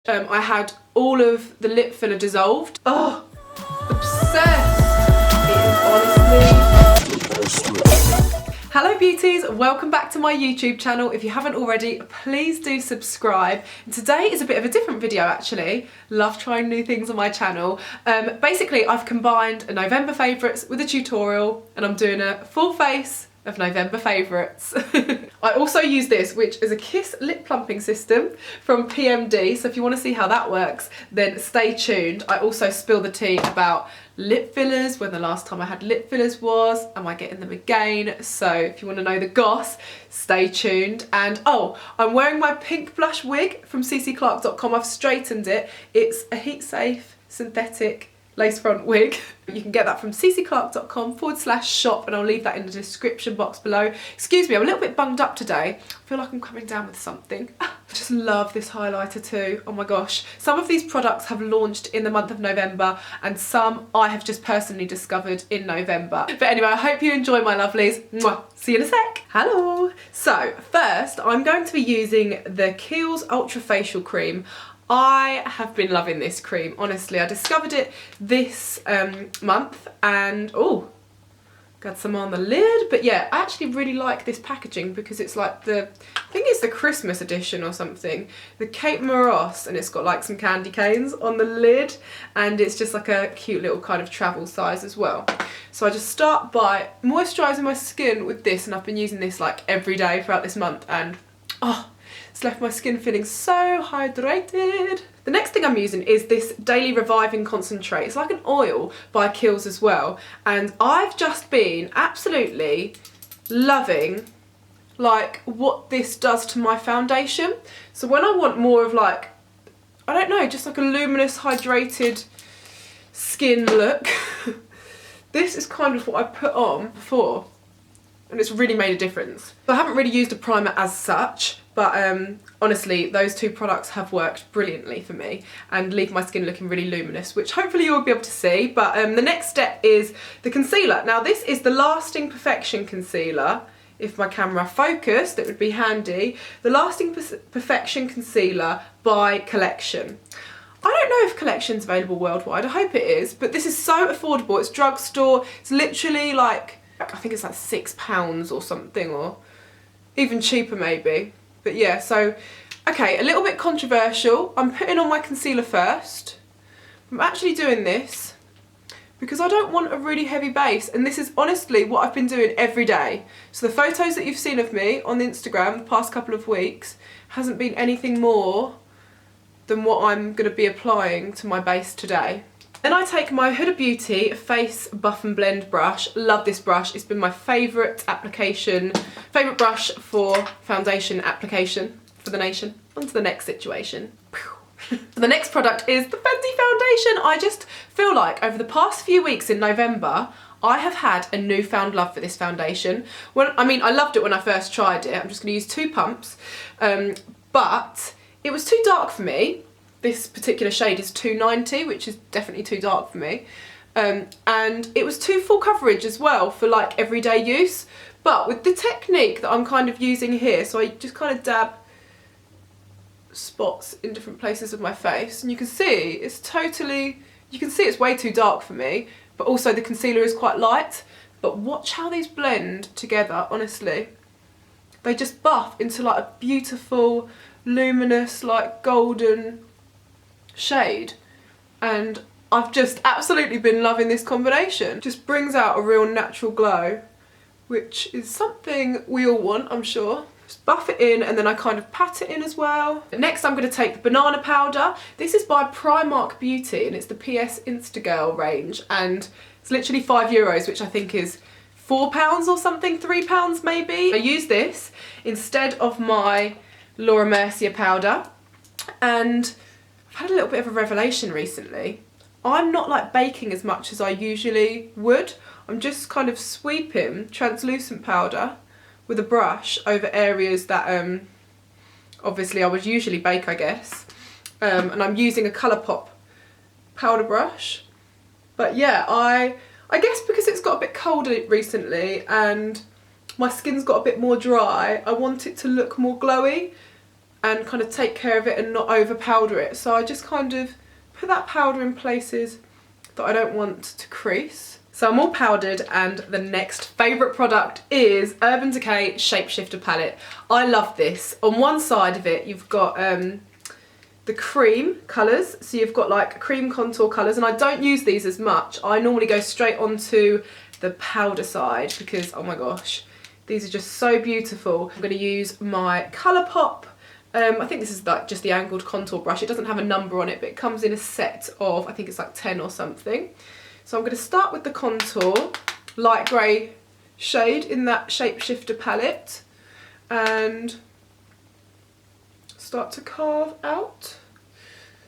I had all of the lip filler dissolved. Oh, obsessed. It is honestly. Hello beauties, welcome back to my YouTube channel. If you haven't already, please do subscribe. And today is a bit of a different video actually. Love trying new things on my channel. Basically, I've combined a November favourites with a tutorial and I'm doing a full face of November favourites. I also use this, which is a Kiss lip plumping system from PMD, so if you want to see how that works, then stay tuned. I also spill the tea about lip fillers, when the last time I had lip fillers was, am I getting them again? So if you want to know the goss, stay tuned. And oh, I'm wearing my pink blush wig from cclarke.com. I've straightened it. It's a heat safe synthetic lace front wig. You can get that from cclarke.com/shop and I'll leave that in the description box below. Excuse me, I'm a little bit bunged up today. I feel like I'm coming down with something. I just love this highlighter too. Oh my gosh. Some of these products have launched in the month of November and some I have just personally discovered in November. But anyway, I hope you enjoy my lovelies. Mwah. See you in a sec. Hello. So first, I'm going to be using the Kiehl's Ultra Facial Cream. I have been loving this cream, honestly. I discovered it this month and, oh, got some on the lid. But yeah, I actually really like this packaging because it's like I think it's the Christmas edition or something. The Kate Moros, and it's got like some candy canes on the lid and it's just like a cute little kind of travel size as well. So I just start by moisturising my skin with this, and I've been using this like every day throughout this month and, oh, it's left my skin feeling so hydrated. The next thing I'm using is this Daily Reviving Concentrate. It's like an oil by Kiehl's as well. And I've just been absolutely loving like what this does to my foundation. So when I want more of like, I don't know, just like a luminous, hydrated skin look, this is kind of what I put on before. And it's really made a difference. I haven't really used a primer as such, but honestly, those two products have worked brilliantly for me and leave my skin looking really luminous, which hopefully you'll be able to see. But the next step is the concealer. Now this is the Lasting Perfection Concealer. If my camera focused, it would be handy. The Lasting Perfection Concealer by Collection. I don't know if Collection's available worldwide, I hope it is, but this is so affordable. It's drugstore, it's literally like, I think it's like £6 or something, or even cheaper maybe. But yeah, so, okay, a little bit controversial. I'm putting on my concealer first. I'm actually doing this because I don't want a really heavy base, and this is honestly what I've been doing every day. So the photos that you've seen of me on Instagram the past couple of weeks hasn't been anything more than what I'm going to be applying to my base today. Then I take my Huda Beauty Face Buff and Blend brush. Love this brush. It's been my favourite brush for foundation application for the nation. On to the next situation. The next product is the Fenty foundation. I just feel like over the past few weeks in November, I have had a newfound love for this foundation. I loved it when I first tried it. I'm just going to use 2 pumps, but it was too dark for me. This particular shade is 290, which is definitely too dark for me. And it was too full coverage as well for like everyday use. But with the technique that I'm kind of using here, so I just kind of dab spots in different places of my face, and you can see it's way too dark for me, but also the concealer is quite light. But watch how these blend together, honestly. They just buff into like a beautiful, luminous, like golden shade, and I've just absolutely been loving this combination. Just brings out a real natural glow, which is something we all want, I'm sure. Just buff it in and then I kind of pat it in as well. Next I'm going to take the banana powder. This is by Primark Beauty and it's the PS Instagirl range, and it's literally €5, which I think is £4 or something, £3 maybe. I use this instead of my Laura Mercier powder, and I've had a little bit of a revelation recently. I'm not like baking as much as I usually would. I'm just kind of sweeping translucent powder with a brush over areas that obviously I would usually bake, I guess. And I'm using a Colourpop powder brush. But yeah, I guess because it's got a bit colder recently and my skin's got a bit more dry, I want it to look more glowy. and kind of take care of it and not over powder it. So I just kind of put that powder in places that I don't want to crease. So I'm all powdered, and the next favourite product is Urban Decay Shapeshifter Palette. I love this. On one side of it you've got the cream colours, so you've got like cream contour colours, and I don't use these as much. I normally go straight onto the powder side because, oh my gosh, these are just so beautiful. I'm going to use my Colourpop. I think this is like just the angled contour brush. It doesn't have a number on it, but it comes in a set of, I think it's like 10 or something. So I'm going to start with the contour, light grey shade in that Shapeshifter palette, and start to carve out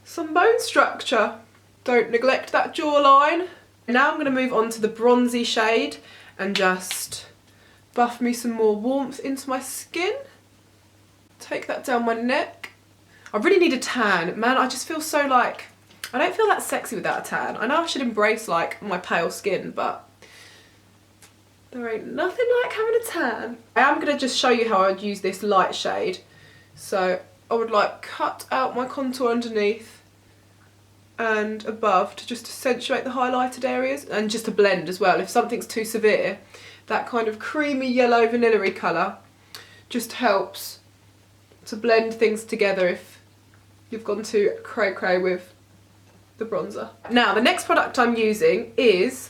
some bone structure. Don't neglect that jawline. Now I'm going to move on to the bronzy shade and just buff me some more warmth into my skin. Take that down my neck. I really need a tan. Man, I just feel so like, I don't feel that sexy without a tan. I know I should embrace like my pale skin, but there ain't nothing like having a tan. I am going to just show you how I would use this light shade. So I would like cut out my contour underneath and above to just accentuate the highlighted areas, and just to blend as well. If something's too severe, that kind of creamy yellow vanilla-y colour just helps to blend things together if you've gone too cray-cray with the bronzer. Now the next product I'm using is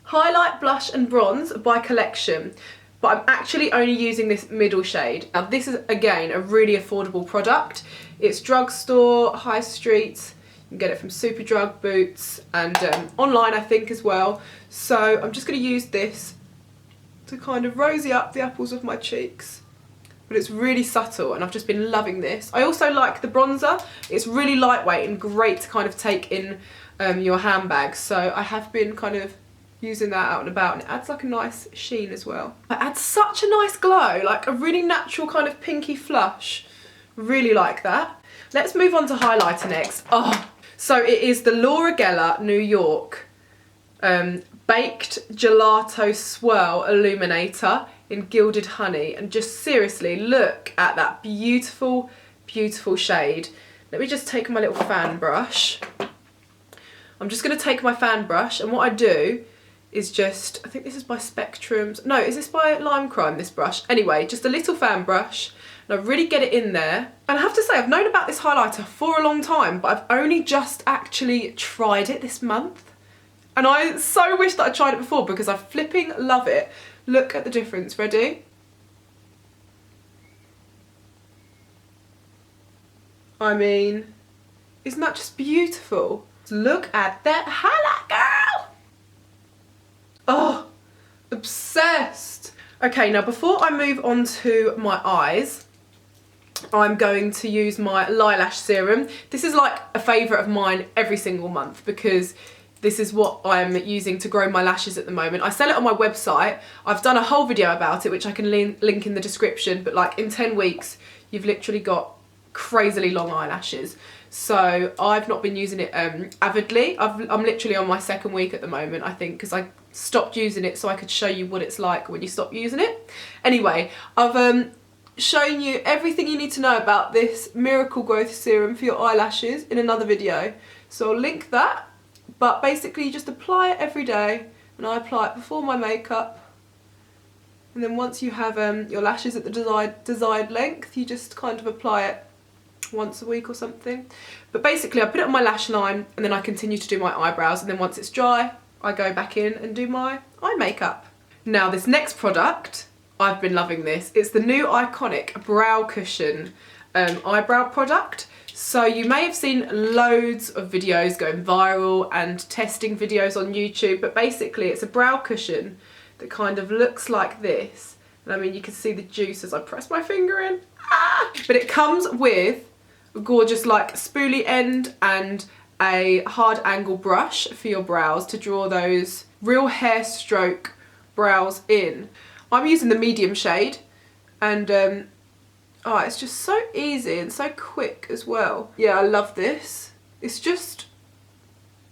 Highlight Blush and Bronze by Collection, but I'm actually only using this middle shade. Now this is again a really affordable product. It's drugstore, high street, you can get it from Superdrug, Boots, and online I think as well. So I'm just going to use this to kind of rosy up the apples of my cheeks. But it's really subtle and I've just been loving this. I also like the bronzer. It's really lightweight and great to kind of take in your handbag. So I have been kind of using that out and about, and it adds like a nice sheen as well. It adds such a nice glow, like a really natural kind of pinky flush. Really like that. Let's move on to highlighter next. Oh, so it is the Laura Geller New York Baked Gelato Swirl Illuminator in Gilded Honey, and just seriously look at that beautiful, beautiful shade. Let me just take my little fan brush. I'm just going to take my fan brush, and what I do is just, I think this is by Spectrum's, no, is this by Lime Crime, this brush? Anyway, just a little fan brush, and I really get it in there. And I have to say, I've known about this highlighter for a long time, but I've only just actually tried it this month. And I so wish that I tried it before because I flipping love it. Look at the difference. Ready? I mean, isn't that just beautiful? Look at that highlight, girl! Oh, obsessed. Okay, now before I move on to my eyes, I'm going to use my Eyelash serum. This is like a favourite of mine every single month because this is what I'm using to grow my lashes at the moment. I sell it on my website. I've done a whole video about it, which I can link in the description, but like in 10 weeks, you've literally got crazily long eyelashes. So I've not been using it avidly. I'm literally on my second week at the moment, I think, because I stopped using it so I could show you what it's like when you stop using it. Anyway, I've shown you everything you need to know about this Miracle Growth Serum for your eyelashes in another video. So I'll link that. But basically you just apply it every day, and I apply it before my makeup, and then once you have your lashes at the desired length, you just kind of apply it once a week or something. But basically I put it on my lash line, and then I continue to do my eyebrows, and then once it's dry I go back in and do my eye makeup. Now this next product, I've been loving this. It's the new Iconic Brow Cushion eyebrow product. So you may have seen loads of videos going viral and testing videos on YouTube, but basically it's a brow cushion that kind of looks like this. And I mean, you can see the juice as I press my finger in. Ah! But it comes with a gorgeous like spoolie end and a hard angle brush for your brows to draw those real hair stroke brows in. I'm using the medium shade, and oh, it's just so easy and so quick as well. Yeah, I love this. It's just,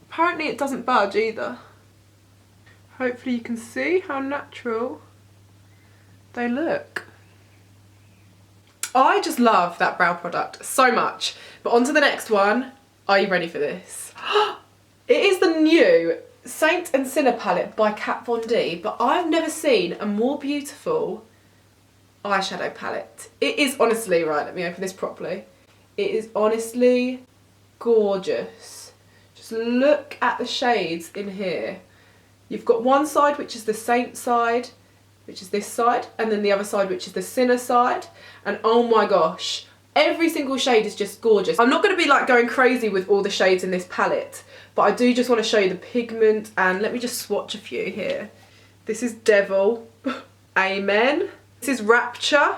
apparently it doesn't budge either. Hopefully you can see how natural they look. I just love that brow product so much. But on to the next one. Are you ready for this? It is the new Saint and Sinner palette by Kat Von D, but I've never seen a more beautiful eyeshadow palette. It is honestly, right, let me open this properly. It is honestly gorgeous. Just look at the shades in here. You've got one side which is the Saint side, which is this side, and then the other side which is the Sinner side, and oh my gosh, every single shade is just gorgeous. I'm not going to be like going crazy with all the shades in this palette, but I do just want to show you the pigment, and let me just swatch a few here. This is Devil, Amen. This is Rapture.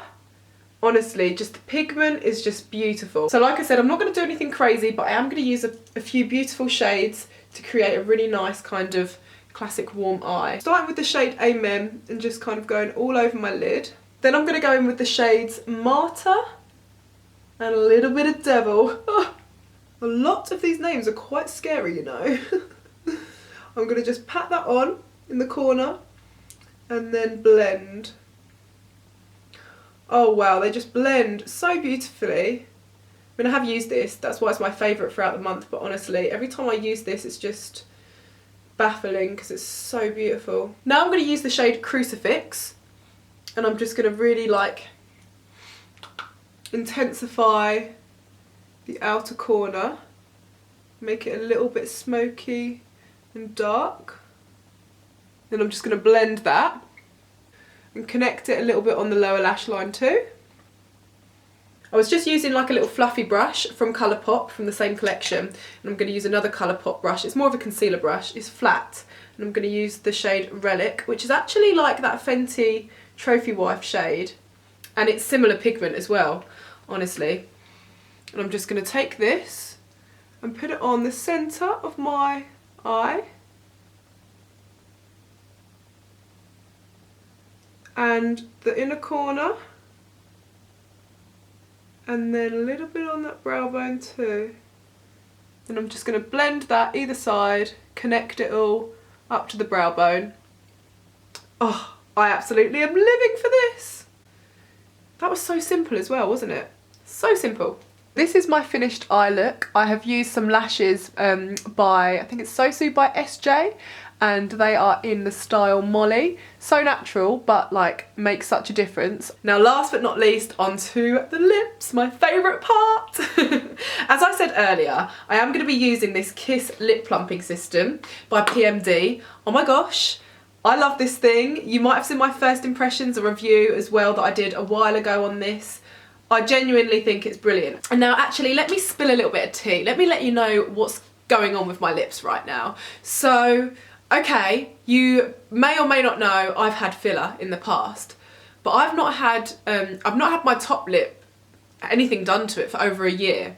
Honestly, just the pigment is just beautiful. So like I said, I'm not going to do anything crazy, but I am going to use a few beautiful shades to create a really nice kind of classic warm eye. Starting with the shade Amen and just kind of going all over my lid. Then I'm going to go in with the shades Martyr and a little bit of Devil. Oh, a lot of these names are quite scary, you know. I'm going to just pat that on in the corner and then blend. Oh wow, they just blend so beautifully. I mean, I have used this, that's why it's my favourite throughout the month, but honestly, every time I use this, it's just baffling because it's so beautiful. Now I'm going to use the shade Crucifix, and I'm just going to really like intensify the outer corner, make it a little bit smoky and dark. Then I'm just going to blend that and connect it a little bit on the lower lash line too. I was just using like a little fluffy brush from Colourpop from the same collection, and I'm going to use another Colourpop brush. It's more of a concealer brush, it's flat, and I'm going to use the shade Relic, which is actually like that Fenty Trophy Wife shade, and it's similar pigment as well, honestly. And I'm just going to take this and put it on the centre of my eye, and the inner corner, and then a little bit on that brow bone too. Then I'm just going to blend that either side, connect it all up to the brow bone. Oh, I absolutely am living for this. That was so simple as well, wasn't it? So simple. This is my finished eye look. I have used some lashes by, I think it's Sosu by SJ, and they are in the style Molly. So natural, but like makes such a difference. Now last but not least, onto the lips, my favourite part. As I said earlier, I am going to be using this Kiss lip plumping system by PMD. Oh my gosh, I love this thing. You might have seen my first impressions, a review as well that I did a while ago on this. I genuinely think it's brilliant. And now actually let me spill a little bit of tea. Let me let you know what's going on with my lips right now. So, okay, you may or may not know I've had filler in the past, but I've not had my top lip, anything done to it for over a year.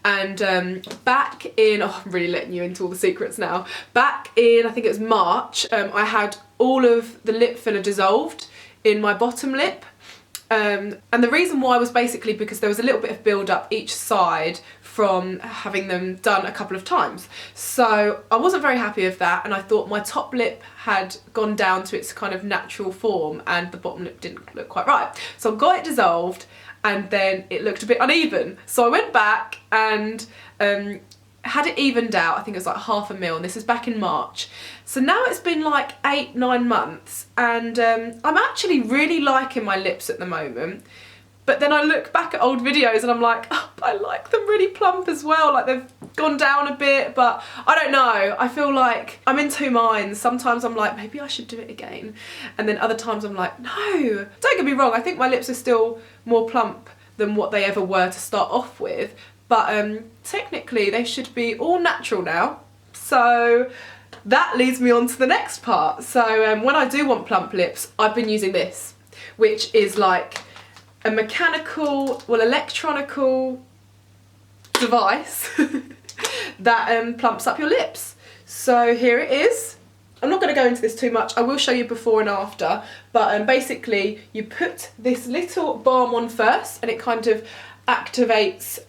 And back in, oh, I'm really letting you into all the secrets now. Back in, I think it was March, I had all of the lip filler dissolved in my bottom lip. And the reason why was basically because there was a little bit of build up each side from having them done a couple of times. So I wasn't very happy with that, and I thought my top lip had gone down to its kind of natural form and the bottom lip didn't look quite right. So I got it dissolved, and then it looked a bit uneven. So I went back and had it evened out. I think it was like 0.5 ml, and this is back in March. So now it's been like 8-9 months, and I'm actually really liking my lips at the moment. But then I look back at old videos and I'm like, oh, I like them really plump as well. Like they've gone down a bit, but I don't know. I feel like I'm in two minds. Sometimes I'm like, maybe I should do it again. And then other times I'm like, no. Don't get me wrong, I think my lips are still more plump than what they ever were to start off with. But technically they should be all natural now. So that leads me on to the next part. So when I do want plump lips, I've been using this, which is like a mechanical, well, electronical device that plumps up your lips. So here it is. I'm not going to go into this too much. I will show you before and after, but basically you put this little balm on first and it kind of activates,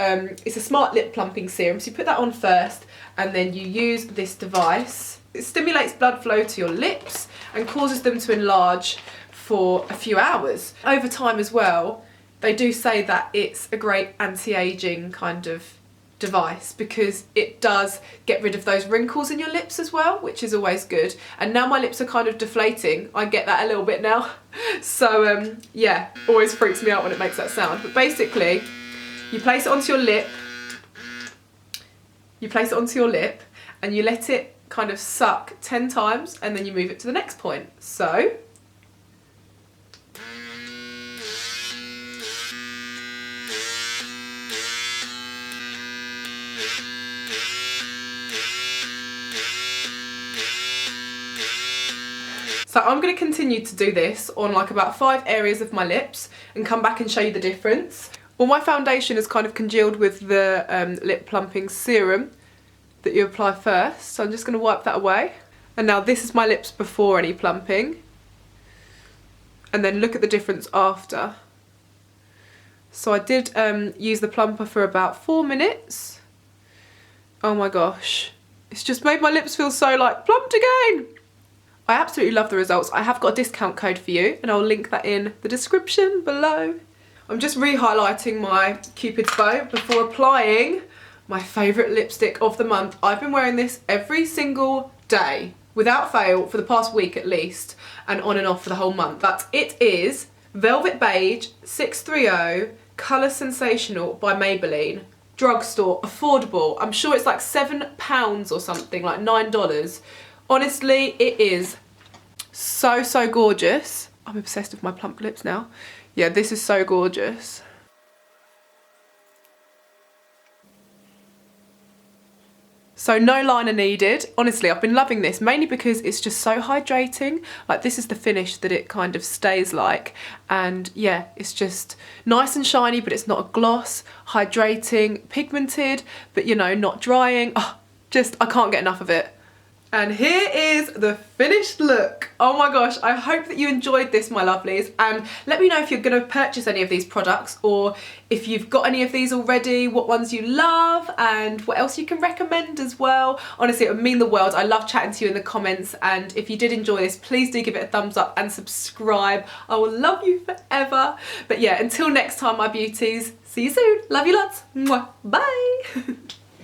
it's a smart lip plumping serum, so you put that on first and then you use this device. It stimulates blood flow to your lips and causes them to enlarge for a few hours. Over time as well, they do say that it's a great anti-aging kind of device because it does get rid of those wrinkles in your lips as well, which is always good. And now my lips are kind of deflating, I get that a little bit now. So yeah, always freaks me out when it makes that sound. But basically, you place it onto your lip, and you let it kind of suck 10 times, and then you move it to the next point. So I'm going to continue to do this on like about 5 areas of my lips and come back and show you the difference. Well, my foundation is kind of congealed with the lip plumping serum that you apply first, so I'm just going to wipe that away. And now this is my lips before any plumping, and then look at the difference after. So I did use the plumper for about 4 minutes. Oh my gosh, it's just made my lips feel so like plumped again. I absolutely love the results. I have got a discount code for you and I'll link that in the description below. I'm just re-highlighting my Cupid's bow before applying my favourite lipstick of the month. I've been wearing this every single day, without fail, for the past week at least, and on and off for the whole month. But it is Velvet Beige 630 Colour Sensational by Maybelline. Drugstore, affordable. I'm sure it's like £7 or something, like $9. Honestly, it is so, so gorgeous. I'm obsessed with my plump lips now. Yeah, this is so gorgeous. So no liner needed. Honestly, I've been loving this, mainly because it's just so hydrating. Like, this is the finish that it kind of stays like. And yeah, it's just nice and shiny, but it's not a gloss. Hydrating, pigmented, but you know, not drying. Oh, just, I can't get enough of it. And here is the finished look. Oh my gosh, I hope that you enjoyed this, my lovelies, and let me know if you're going to purchase any of these products, or if you've got any of these already, what ones you love and what else you can recommend as well. Honestly, it would mean the world. I love chatting to you in the comments, and if you did enjoy this, please do give it a thumbs up and subscribe. I will love you forever. But yeah, until next time, my beauties, see you soon. Love you lots. Mwah. Bye.